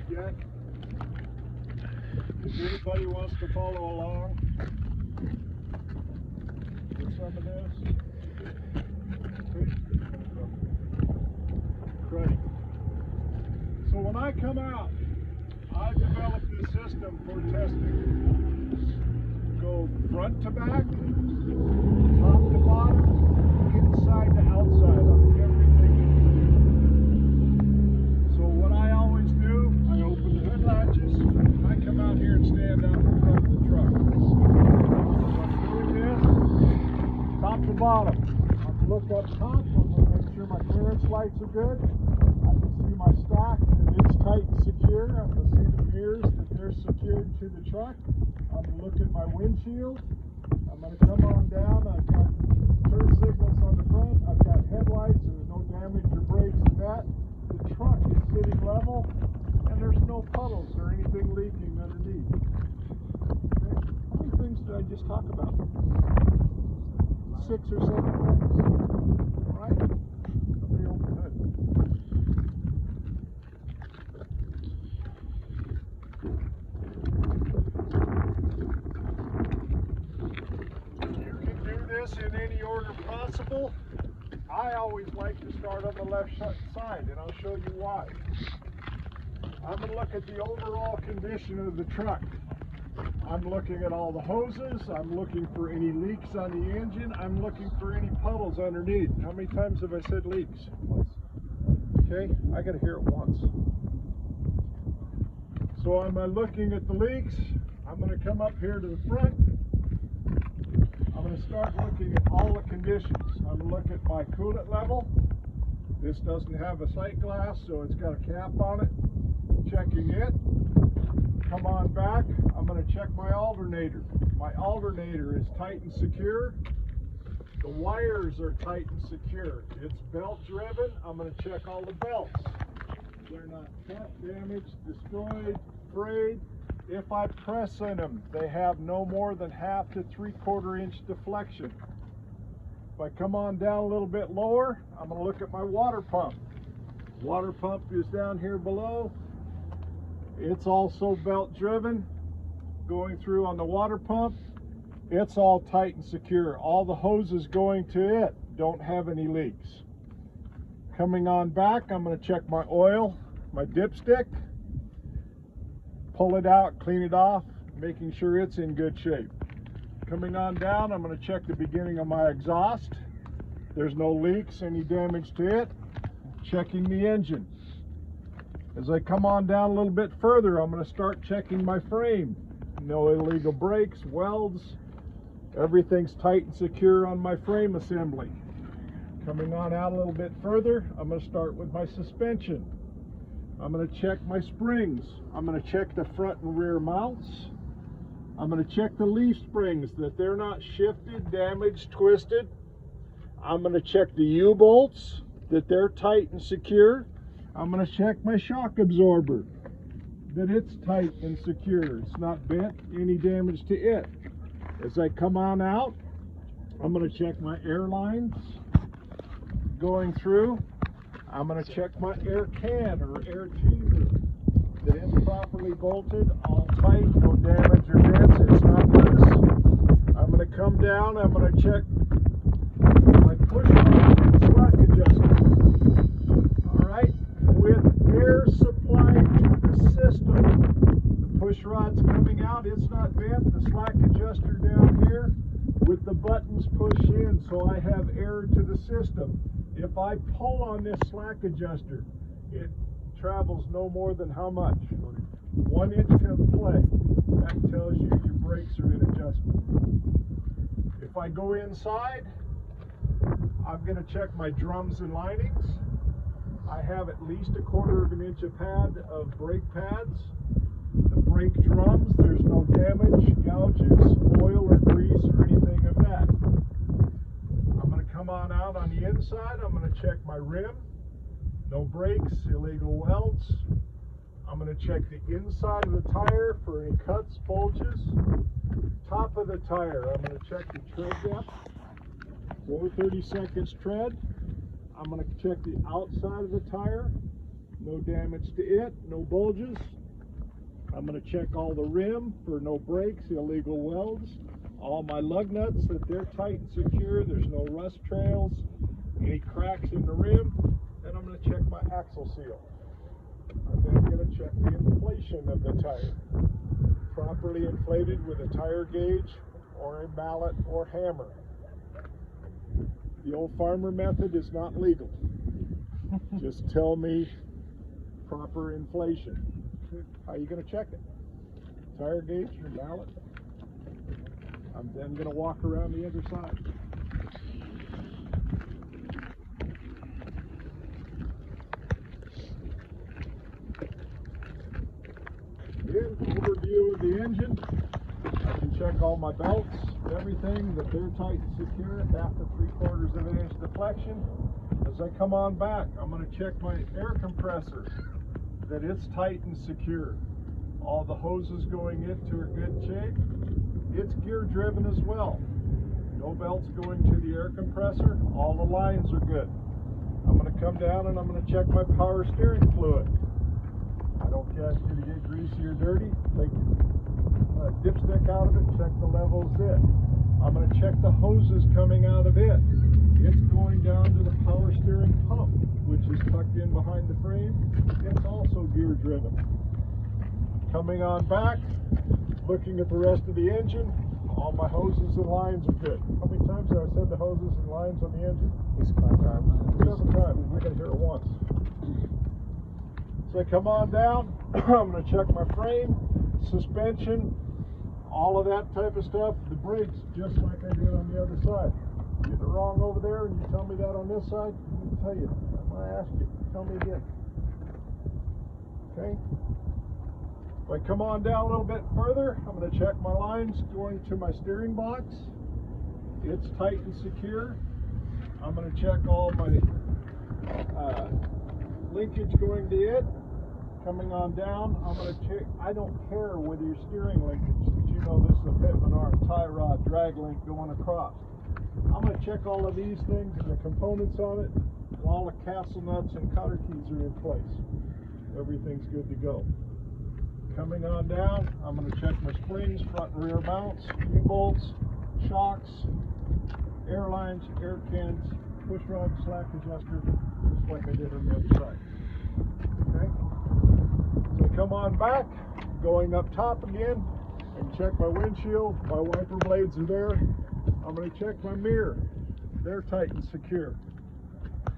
yet. If anybody wants to follow along with some of this, great. So when I come out, I developed this system for testing. Go front to back, top to bottom, inside to outside on everything included. So what I always do, I open the hood latches, I come out here and stand out in front of the truck. So I'm doing this, top to bottom. I'm look up top, I'm going to make sure my clearance lights are good. I can see my stack, that it's tight and secure. I'm going to see the mirrors, that they're secured to the truck. I'm going to look at my windshield. I'm going to come on down. I've got turn signals on the front. I've got headlights. There's no damage or breaks in that. The truck is sitting level, and there's no puddles or anything leaking underneath. Okay. How many things did I just talk about? 6 or 7 things. All right? Somebody open the hood. In any order possible. I always like to start on the left side, and I'll show you why. I'm going to look at the overall condition of the truck. I'm looking at all the hoses. I'm looking for any leaks on the engine. I'm looking for any puddles underneath. How many times have I said leaks? Once. Okay, I got to hear it once. So am I looking at the leaks? I'm going to come up here to the front. I'm going to start looking at all the conditions. I'm going to look at my coolant level. This doesn't have a sight glass, so it's got a cap on it. Checking it. Come on back. I'm going to check my alternator. My alternator is tight and secure. The wires are tight and secure. It's belt driven. I'm going to check all the belts. They're not cut, damaged, destroyed, frayed. If I press in them, they have no more than 1/2 to 3/4 inch deflection. If I come on down a little bit lower, I'm going to look at my water pump. Water pump is down here below. It's also belt driven. Going through on the water pump, it's all tight and secure. All the hoses going to it don't have any leaks. Coming on back, I'm going to check my oil, my dipstick. Pull it out, clean it off, making sure it's in good shape. Coming on down, I'm going to check the beginning of my exhaust. There's no leaks, any damage to it. Checking the engine. As I come on down a little bit further, I'm going to start checking my frame. No illegal breaks, welds. Everything's tight and secure on my frame assembly. Coming on out a little bit further, I'm going to start with my suspension. I'm going to check my springs. I'm going to check the front and rear mounts. I'm going to check the leaf springs, that they're not shifted, damaged, twisted. I'm going to check the U-bolts, that they're tight and secure. I'm going to check my shock absorber, that it's tight and secure. It's not bent, any damage to it. As I come on out, I'm going to check my air lines. Going through, I'm going to check my air can or air chamber, that it's properly bolted, all tight, no damage or dents, it's not loose. I'm going to come down, I'm going to check my push rod and slack adjuster. Alright, with air supplied to the system, the push rod's coming out, it's not bent, the slack adjuster down here with the buttons push in, so I have air to the system. If I pull on this slack adjuster, it travels no more than how much? 1 inch of play. That tells you your brakes are in adjustment. If I go inside, I'm going to check my drums and linings. I have at least 1/4 inch of pad of brake pads. The brake drums, there's no damage, gouges, oil or grease or anything of that. Come on out on the inside, I'm going to check my rim. No breaks, illegal welds. I'm going to check the inside of the tire for any cuts, bulges. Top of the tire, I'm going to check the tread depth. 4/32 tread. I'm going to check the outside of the tire. no damage to it, no bulges. I'm going to check all the rim for no breaks, illegal welds, all my lug nuts that they're tight and secure, there's no rust trails, any cracks in the rim, and I'm going to check my axle seal. I'm then going to check the inflation of the tire. Properly inflated with a tire gauge or a mallet or hammer. The old farmer method is not legal. Just tell me proper inflation. How are you going to check it? Tire gauge or mallet? I'm then going to walk around the other side. Again, overview of the engine. I can check all my belts, everything, that they're tight and secure, 1/2 to 3/4 of an inch deflection. As I come on back, I'm going to check my air compressor, that it's tight and secure. All the hoses going into are good shape. It's gear driven as well. No belts going to the air compressor. All the lines are good. I'm going to come down and I'm going to check my power steering fluid. I don't care if it's going to get greasy or dirty. Take a dipstick out of it, check the levels in. I'm going to check the hoses coming out of it. It's going down to the power steering pump, which is tucked in behind the frame. It's also gear driven. Coming on back, looking at the rest of the engine, all my hoses and lines are good. How many times have I said the hoses and lines on the engine? 7 times. We're going to hear it once. So I come on down, I'm going to check my frame, suspension, all of that type of stuff. The brakes, just like I did on the other side. You get it wrong over there and you tell me that on this side, I'm going to tell you. I'm going to ask you. Tell me again. Okay? If I come on down a little bit further, I'm going to check my lines going to my steering box. It's tight and secure. I'm going to check all my linkage going to it. Coming on down, I'm going to check. I don't care whether you're steering linkage, but you know this is a Pitman arm tie rod drag link going across. I'm going to check all of these things and the components on it, and all the castle nuts and cotter keys are in place. Everything's good to go. Coming on down, I'm going to check my springs, front and rear mounts, U-bolts, shocks, air lines, air cans, push rod, slack adjuster, just like I did on the other side. Okay? So I come on back, going up top again, and check my windshield. My wiper blades are there. I'm going to check my mirror. They're tight and secure.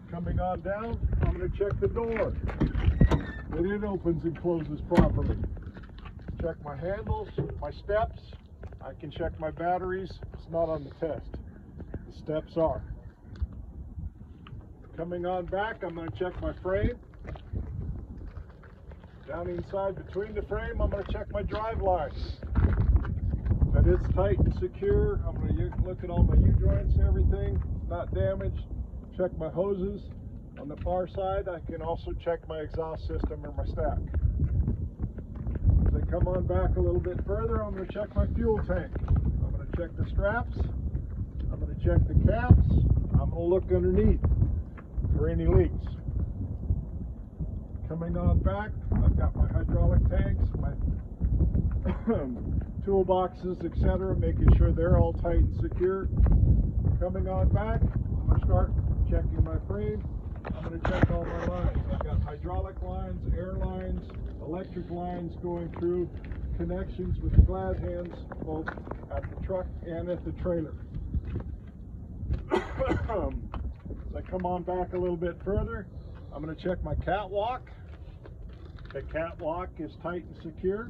Coming on down, I'm going to check the door, that it opens and closes properly. Check my handles, my steps. I can check my batteries. It's not on the test. The steps are. Coming on back, I'm going to check my frame. Down inside between the frame, I'm going to check my drive lines. That it's tight and secure. I'm going to look at all my U-joints, everything, not damaged. Check my hoses. On the far side, I can also check my exhaust system or my stack. As I come on back a little bit further, I'm going to check my fuel tank. I'm going to check the straps. I'm going to check the caps. I'm going to look underneath for any leaks. Coming on back, I've got my hydraulic tanks, my toolboxes, etc., making sure they're all tight and secure. Coming on back, I'm going to start checking my frame. I'm going to check all my lines. I've got hydraulic lines, air lines, electric lines going through, connections with the glad hands, both at the truck and at the trailer. As I come on back a little bit further, I'm going to check my catwalk. The catwalk is tight and secure.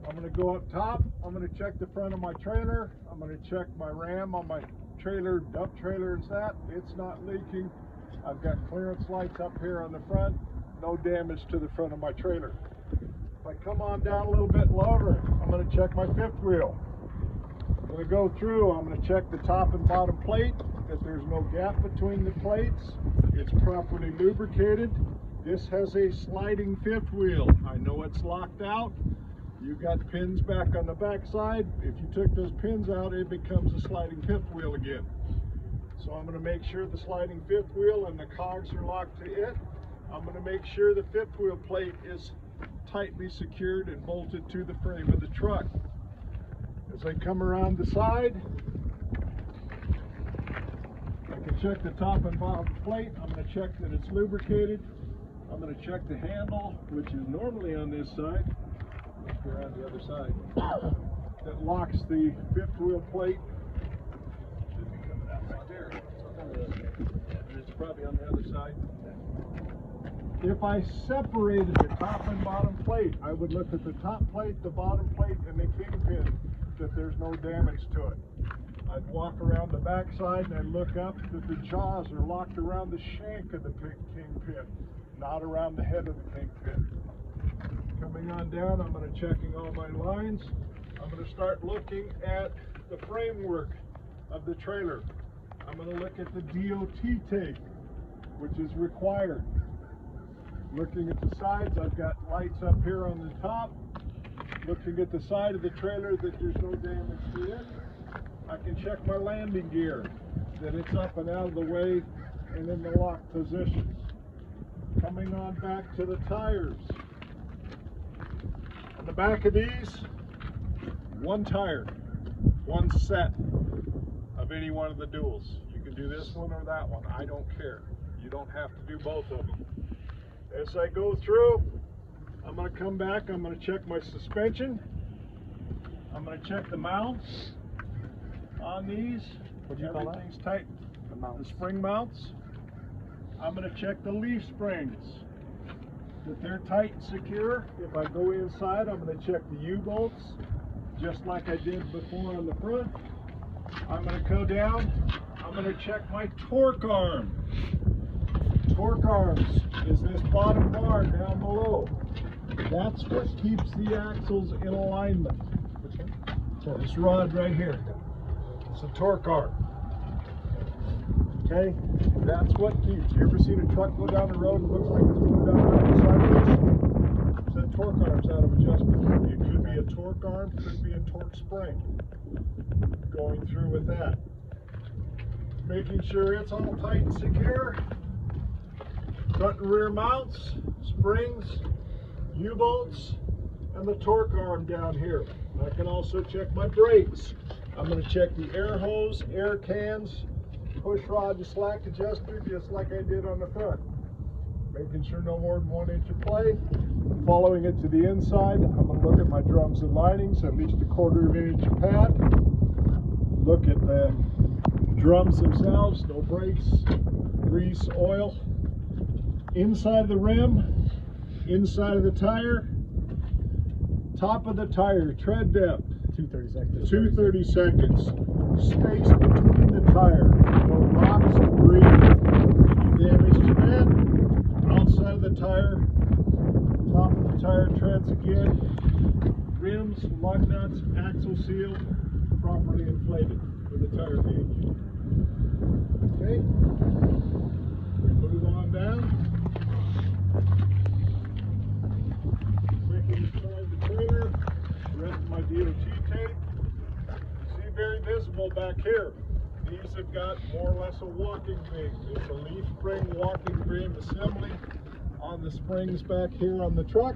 I'm going to go up top. I'm going to check the front of my trailer. I'm going to check my ram on my trailer, dump trailer is that. It's not leaking. I've got clearance lights up here on the front. No damage to the front of my trailer. If I come on down a little bit lower, I'm going to check my fifth wheel. I'm going to go through. I'm going to check the top and bottom plate, that there's no gap between the plates. It's properly lubricated. This has a sliding fifth wheel. I know it's locked out. You've got pins back on the back side. If you took those pins out, it becomes a sliding fifth wheel again. So I'm going to make sure the sliding fifth wheel and the cogs are locked to it. I'm going to make sure the fifth wheel plate is tightly secured and bolted to the frame of the truck. As I come around the side, I can check the top and bottom plate. I'm going to check that it's lubricated. I'm going to check the handle, which is normally on this side. Let's go around the other side. That locks the fifth wheel plate. Should be coming out right there. It's probably on the other side. If I separated the top and bottom plate, I would look at the top plate, the bottom plate, and the kingpin, that there's no damage to it. I'd walk around the back side and I'd look up that the jaws are locked around the shank of the kingpin, not around the head of the kingpin. Coming on down, I'm going to checking all my lines. I'm going to start looking at the framework of the trailer. I'm going to look at the DOT tape, which is required. Looking at the sides, I've got lights up here on the top. Looking at the side of the trailer that there's no damage to it. I can check my landing gear, that it's up and out of the way and in the locked position. Coming on back to the tires. On the back of these, one tire, one set of any one of the duals. You can do this one or that one, I don't care. You don't have to do both of them. As I go through, I'm going to come back, I'm going to check my suspension. I'm going to check the mounts on these. What do you call that? Everything's tight. The spring mounts. I'm going to check the leaf springs, that they're tight and secure. If I go inside, I'm going to check the U-bolts, just like I did before on the front. I'm going to go down, I'm going to check my torque arm. Torque arms is this bottom bar down below. That's what keeps the axles in alignment. Which one? This rod right here. It's a torque arm. Okay? That's what keeps. You ever seen a truck go down the road and looks like it's going down the sideways? It's that torque arm's out of adjustment. It could be a torque arm, could be a torque spring. Going through with that. Making sure it's all tight and secure. Front and rear mounts, springs, U-bolts, and the torque arm down here. I can also check my brakes. I'm going to check the air hose, air cans, push rod and slack adjuster, just like I did on the front. Making sure no more than 1 inch of play. Following it to the inside, I'm going to look at my drums and linings, at least 1/4 of an inch of pad. Look at the drums themselves, no brakes, grease, oil. Inside of the rim, inside of the tire, top of the tire, tread depth. 230 seconds. 230 seconds. Space between the tire. No rocks, debris, damage to that. Outside of the tire, top of the tire treads again. Rims, lug nuts, axle seal, properly inflated with the tire gauge. Okay. Move on down. Quickly inside the trailer. The rest of my DOT tape. See, very visible back here. These have got more or less a walking beam. It's a leaf spring walking beam assembly on the springs back here on the truck.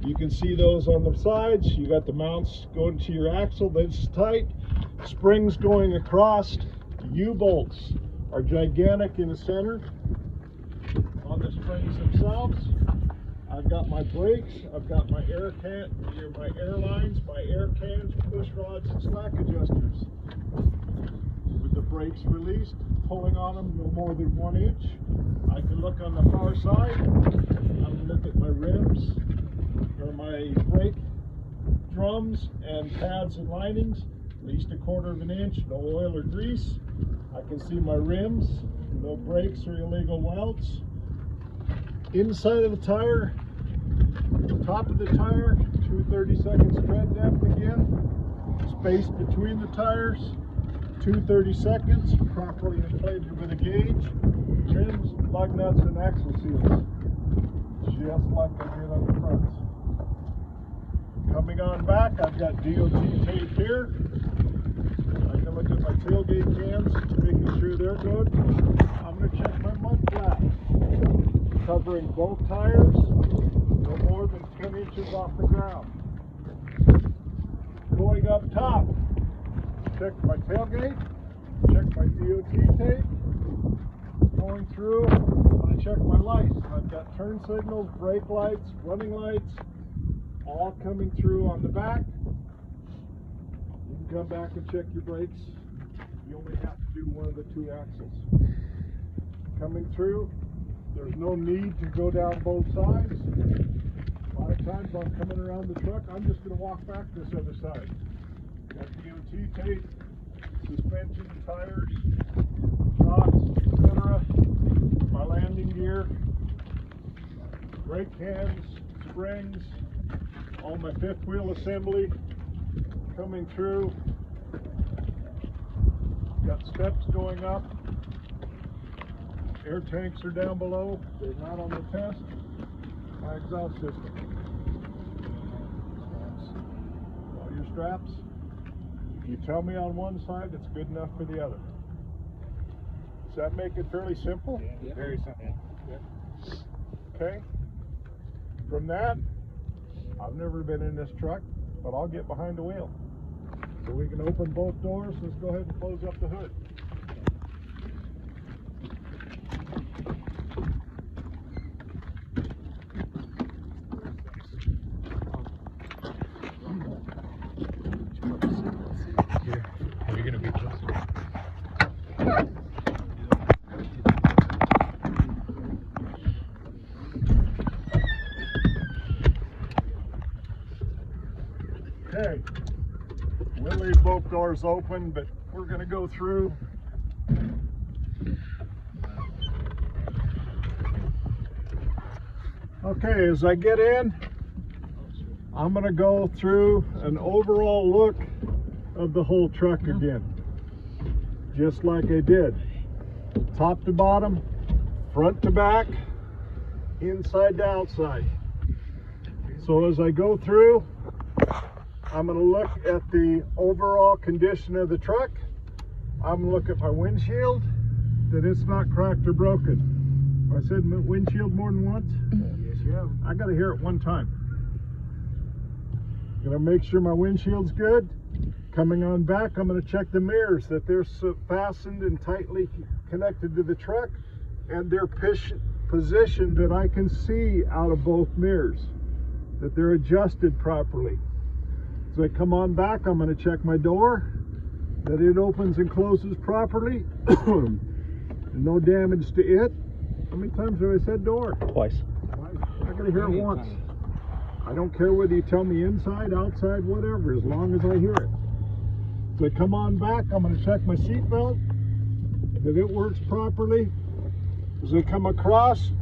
You can see those on the sides. You got the mounts going to your axle. That's tight. Springs going across. U-bolts are gigantic in the center on the springs themselves. I've got my brakes, I've got my air lines, my air cans, push rods, and slack adjusters. With the brakes released, pulling on them no more than 1 inch. I can look on the far side. I can look at my rims, or my brake drums and pads and linings, at least 1/4 of an inch, no oil or grease. I can see my rims, no brakes or illegal welds. Inside of the tire, top of the tire, 230 seconds tread depth again. Space between the tires, 230 seconds, properly inflated with a gauge. Trims, lug nuts, and axle seals, just like I did on the fronts. Coming on back, I've got DOT tape here. I can look at my tailgate cans, making sure they're good. I'm going to check my mud flaps. covering both tires, no more than 10 inches off the ground. Going up top, check my tailgate, check my DOT tape. Going through, I'm going to check my lights. I've got turn signals, brake lights, running lights, all coming through on the back. You can come back and check your brakes. You only have to do one of the two axles. Coming through, there's no need to go down both sides. A lot of times I'm coming around the truck, I'm just going to walk back this other side. Got DOT tape, suspension, tires, shocks, etc. My landing gear, brake cams, springs, all my fifth wheel assembly coming through. Got steps going up. Air tanks are down below. They're not on the test. My exhaust system. All your straps. If you tell me on one side, it's good enough for the other. Does that make it fairly simple? Yeah. Very simple. Yeah. Okay. From that, I've never been in this truck, but I'll get behind the wheel. So we can open both doors. Let's go ahead and close up the hood. You're going to be close. Okay, we'll leave both doors open, but we're going to go through. Okay, as I get in, I'm going to go through an overall look of the whole truck again, just like I did. Top to bottom, front to back, inside to outside. So as I go through, I'm going to look at the overall condition of the truck. I'm going to look at my windshield, that it's not cracked or broken. I said windshield more than once? Yes, you have. I got to hear it one time. Going to make sure my windshield's good. Coming on back, I'm going to check the mirrors, that they're fastened and tightly connected to the truck, and they're positioned that I can see out of both mirrors, that they're adjusted properly. So I come on back, I'm going to check my door, that it opens and closes properly. No damage to it. How many times have I said door? Twice. I got to hear it once. I don't care whether you tell me inside, outside, whatever, as long as I hear it. So I come on back, I'm going to check my seat belt, that it works properly. As I come across,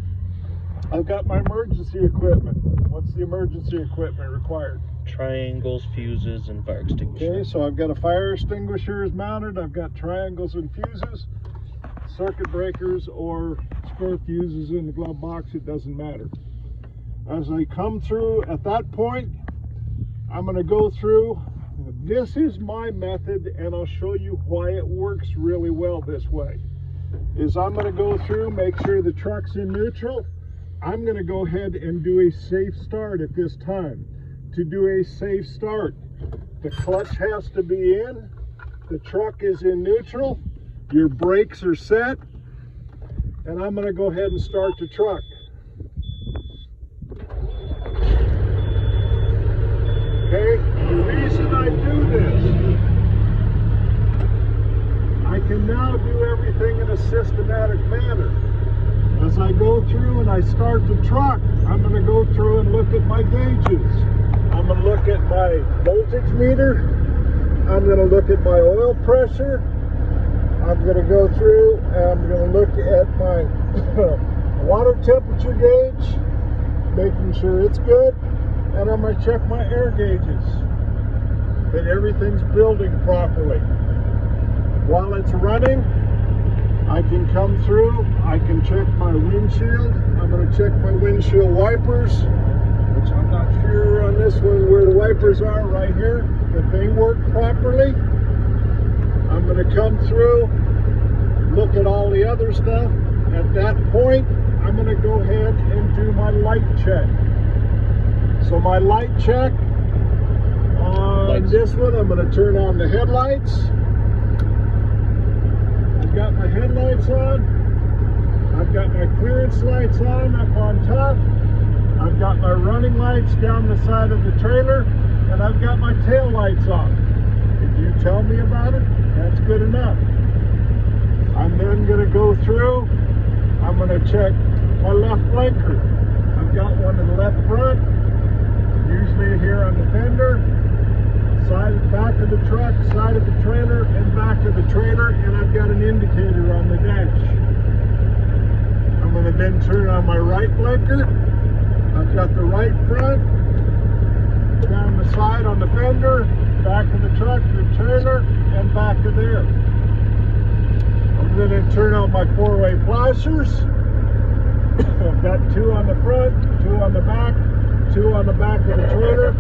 I've got my emergency equipment. What's the emergency equipment required? Triangles, fuses, and fire extinguisher. Okay, so I've got a fire extinguisher is mounted, I've got triangles and fuses, circuit breakers or spare fuses in the glove box, it doesn't matter. As I come through at that point, I'm going to go through. This is my method, and I'll show you why it works really well this way. Is I'm going to go through, make sure the truck's in neutral. I'm going to go ahead and do a safe start at this time. To do a safe start, the clutch has to be in, the truck is in neutral, your brakes are set, and I'm going to go ahead and start the truck. Okay, the reason I do this, I can now do everything in a systematic manner. As I go through and I start the truck, I'm going to go through and look at my gauges. I'm going to look at my voltage meter. I'm going to look at my oil pressure. I'm going to go through and I'm going to look at my water temperature gauge, making sure it's good. And I'm going to check my air gauges, that everything's building properly. While it's running, I can come through, I can check my windshield. I'm going to check my windshield wipers, which I'm not sure on this one where the wipers are right here, that they work properly. I'm going to come through, look at all the other stuff. At that point, I'm going to go ahead and do my light check. So my light check on Lights. this one, I'm going to turn on the headlights. I've got my headlights on. I've got my clearance lights on up on top. I've got my running lights down the side of the trailer, and I've got my tail lights on. If you tell me about it, that's good enough. I'm then going to go through, I'm going to check my left blinker. I've got one in the left front, usually here on the fender, back of the truck, side of the trailer, and back of the trailer, and I've got an indicator on the dash. I'm going to then turn on my right blinker. I've got the right front, down the side on the fender, back of the truck, the trailer, and back of there. I'm going to turn on my four-way flashers. I've got two on the front, two on the back, two on the back of the trailer,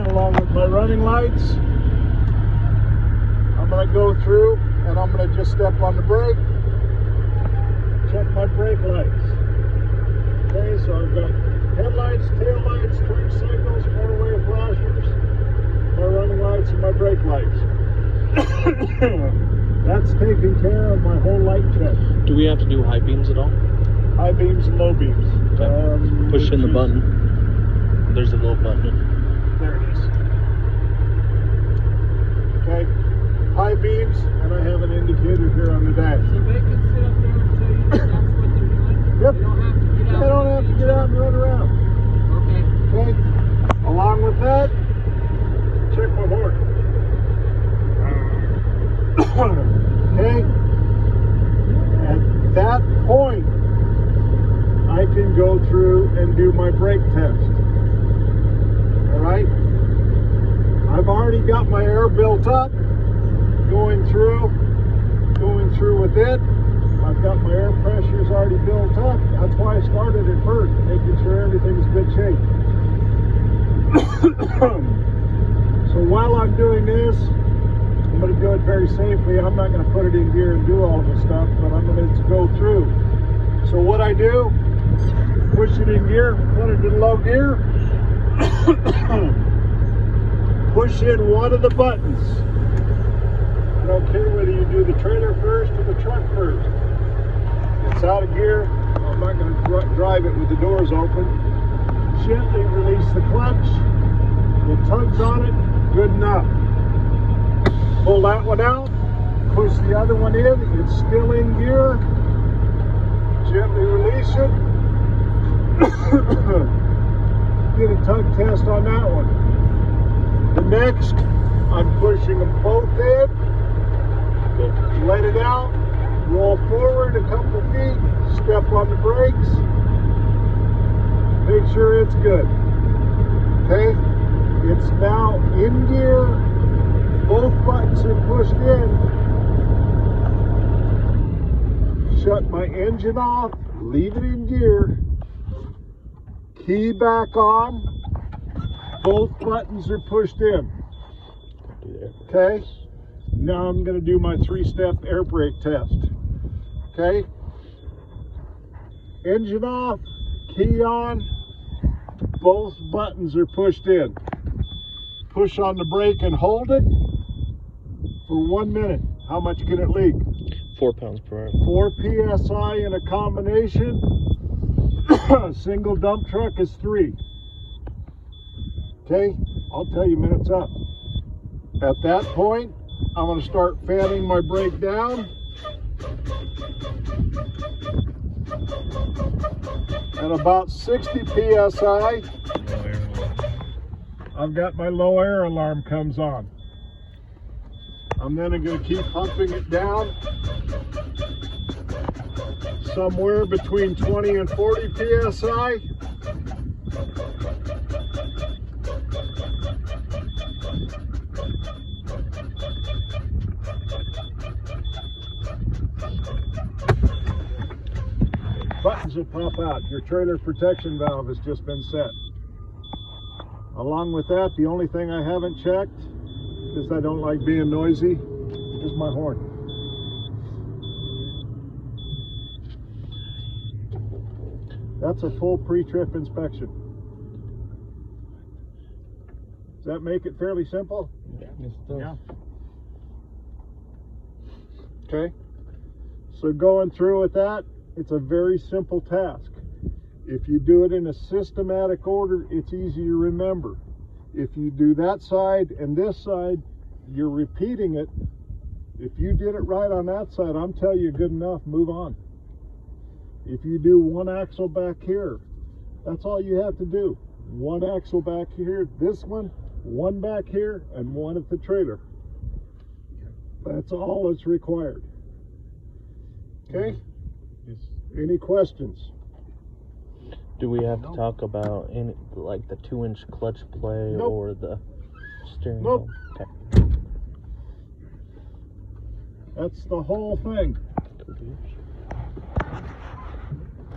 along with my running lights. I'm going to go through and I'm going to just step on the brake, check my brake lights. Okay, so I've got headlights, tail lights, turn signals, four-way flashers, my running lights, and my brake lights. That's taking care of my whole light check. Do we have to do high beams at all? High beams and low beams. Okay. Push in the button. There's a little button. There it is. Okay, high beams, and I have an indicator here on the dash. So they can sit up there and tell you that's what they're doing? Yep. You don't have to get out. I don't have to get out and run around. Okay. Okay, along with that, check my horn. Okay, at that point, I can go through and do my brake test. Alright, I've already got my air built up, going through with it. I've got my air pressures already built up. That's why I started it first, making sure everything's good shape. So while I'm doing this, I'm going to do it very safely. I'm not going to put it in gear and do all of the stuff, but I'm going to go through. So what I do, push it in gear, put it in low gear, push in one of the buttons. I don't care whether you do the trailer first or the truck first. It's out of gear. I'm not going to drive it with the doors open. Gently release the clutch. It tugs on it, good enough. Pull that one out, push the other one in, it's still in gear. Gently release it. Get a tug test on that one. The next, I'm pushing them both in, let it out, roll forward a couple feet, step on the brakes, make sure it's good. Okay, it's now in gear, both buttons are pushed in. Shut my engine off, leave it in gear, key back on, both buttons are pushed in. Okay, now I'm going to do my 3-step air brake test. Okay, engine off, key on, both buttons are pushed in. Push on the brake and hold it for 1 minute. How much can it leak? 4 pounds per hour. 4 psi in a combination. Single dump truck is 3. Okay, I'll tell you minutes up. At that point, I'm going to start fanning my brake down. At about 60 psi, I've got my low air alarm comes on. I'm then going to keep pumping it down somewhere between 20 and 40 psi. Buttons will pop out. Your trailer protection valve has just been set. Along with that, the only thing I haven't checked, because I don't like being noisy, is my horn. That's a full pre-trip inspection. Does that make it fairly simple? Yeah. Okay. So going through with that, it's a very simple task. If you do it in a systematic order, it's easy to remember. If you do that side and this side, you're repeating it. If you did it right on that side, I'm telling you, good enough, move on. If you do one axle back here, that's all you have to do. One axle back here, this one back here, and one at the trailer. That's all that's required. Okay? Yes. Any questions? Do we have to talk about any, like the 2-inch clutch play Nope. or the steering Nope. wheel? Okay. That's the whole thing. Cool.